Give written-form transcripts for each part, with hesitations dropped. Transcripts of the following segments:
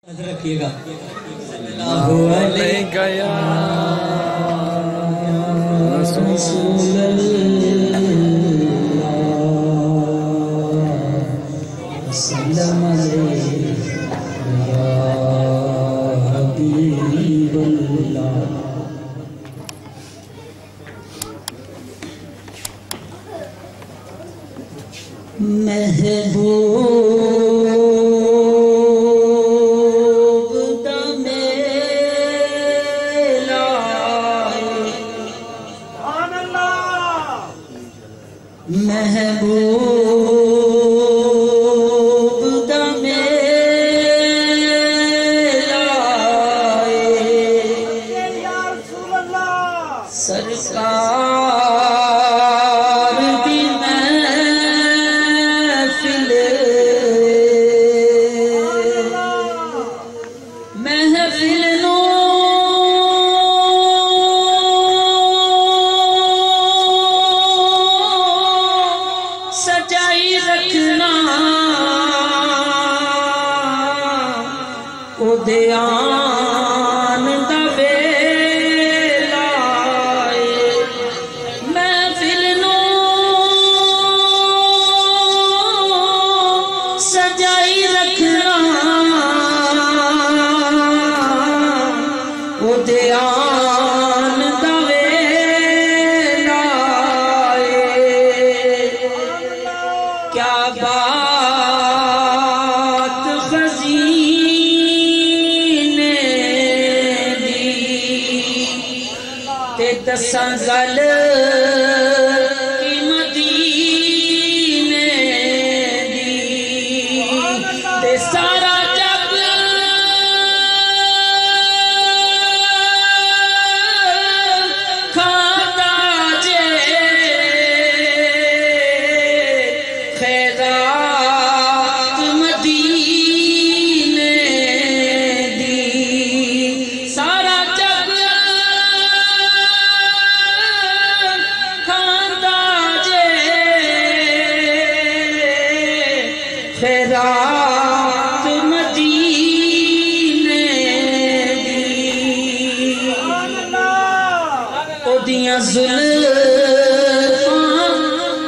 رکھیے گا رسول اللہ سلام یا حبیب اللہ محبوب دم لائے محبوب دم لائے سرکار دی محفل نو سجائی رکھنا او دیان دا ویلا محفل نو سجائی رکھنا او دیان دا ویلا کیا بات خزینے دی تے دساں گل کی مدینے دی تے سارا جگ کھادا جے خیرات مدینے دی سارا جگ کھادا جے خیرات مدینے دی او دیاں زلفاں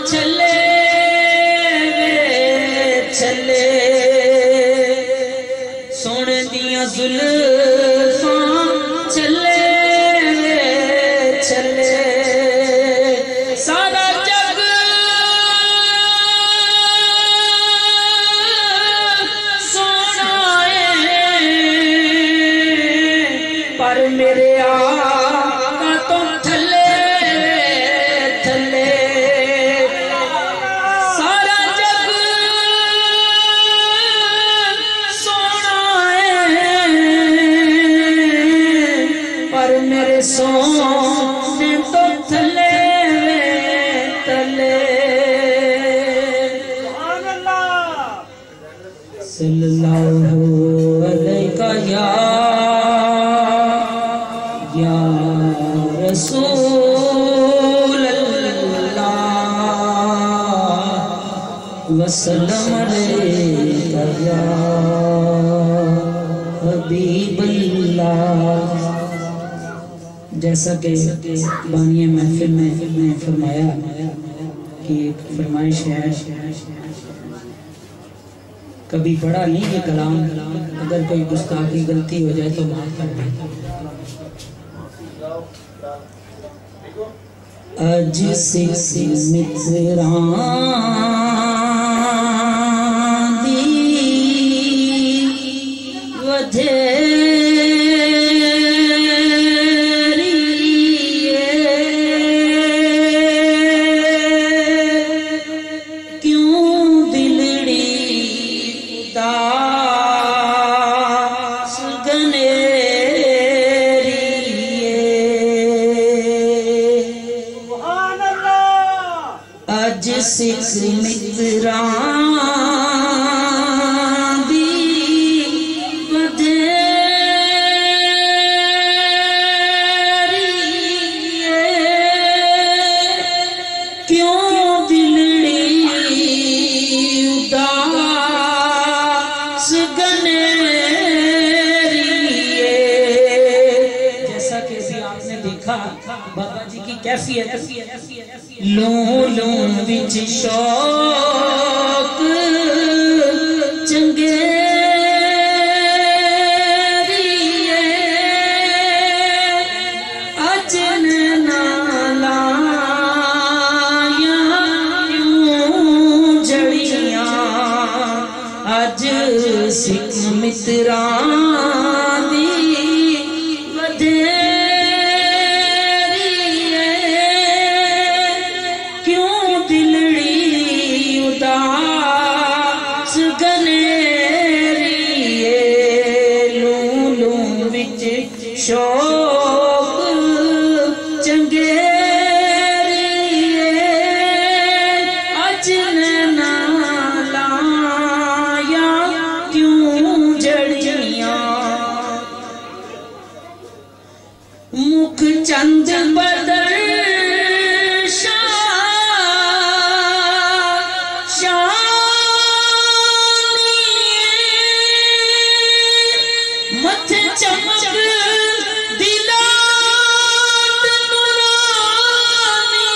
چلے چلے سونے دیاں زلفاں چلے چلے سارا جگ سونا ہے پر میرے آقا تو تھلے تھلے سارا جگ سونا ہے پر میرے سونے تو تھلے تھلے صلی اللہ علیہ یا رسول اللہ وسلم علیہ یا حبیب اللہ جیسا کہ بانی محفل میں فرمایا کہ ایک فرمائش ہے کبھی پڑھا نہیں یہ کلام اگر کوئی گستاخی غلطی ہو جائے تو معاف کر دیں اج سی متران دی ودھیری کیوں دلڑی داس گنیری اج سکھ متران دی ودھیری کیوں دلڑی اداس گنیری دیکھا بابا جی کی کیفیت لوں لوں وچ شوق چنگے سکھ متران دی ودھیری کیوں دلڑی اداس گنیری لوں لوں وچ شوق چنگیری اج نینا مکھ چند بدر شانی متھ چمک دلات نورانی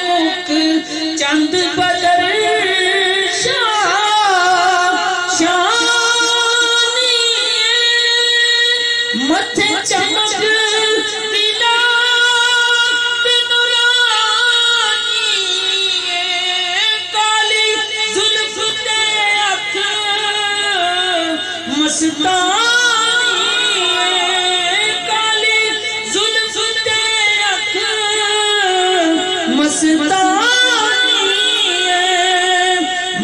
مکھ چند بدر متھ چمک دلات نورانی کالی زلف تے اکھ مستانی کالی زلف تے اکھ مستانی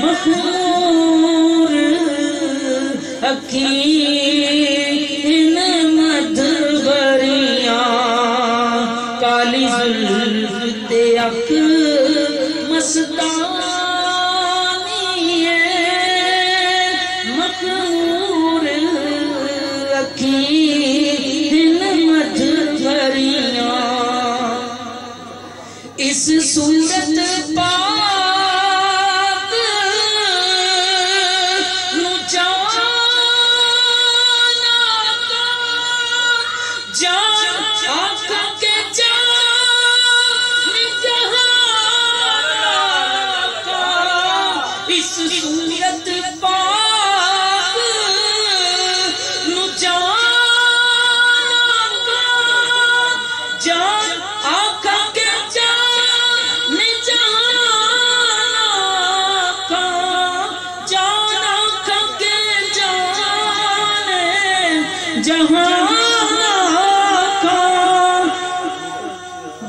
مخمور اکھیں کالی زلف تے اکھ مستانی مخمور اکھیں مدھوریاں اس صورت پاک نو جانا جان آنکھوں کے اس صورت پاک نو جانا جان آقا کے جان جانا جان آقا کے جان جہاں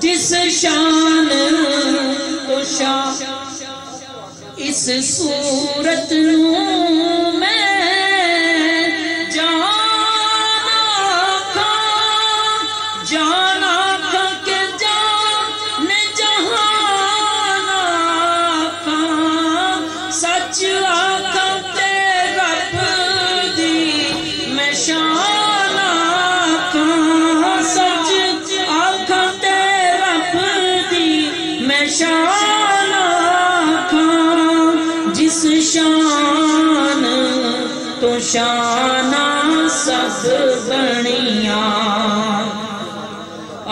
جس شان تو شان اس صورت نو میں جانا کھا کے جان جہانا کھا سچ آکھا تے رب دی میں شان آکھا سچ آکھا تے رب دی میں شان آکھا جس شان تو شانہ سب بنیاں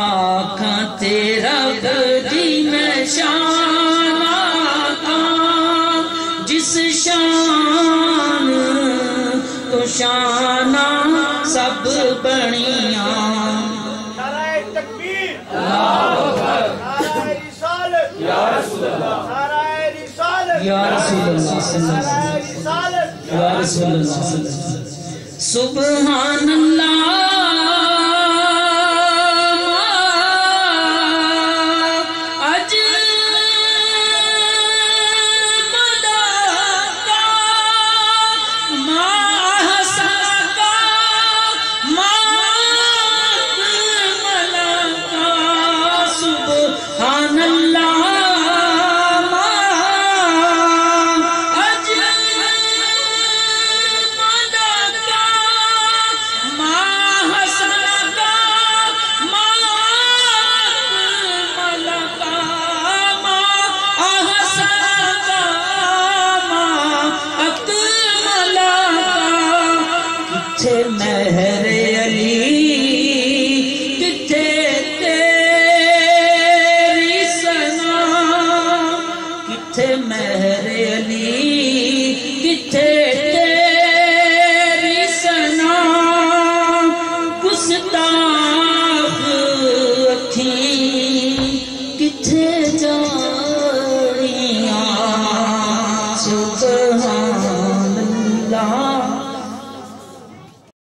آکھاں تیرا بدی میں شان آکھاں جس شان تو شانہ سب بنیاں نعرہ تکبیر اللہ اکبر نعرہ رسالت یا رسول اللہ نعرہ رسالت یا رسول اللہ صلی اللہ علیہ رسالت وسلم یا رسول اللہ صلی اللہ علیہ وسلم سبحان اللہ مہر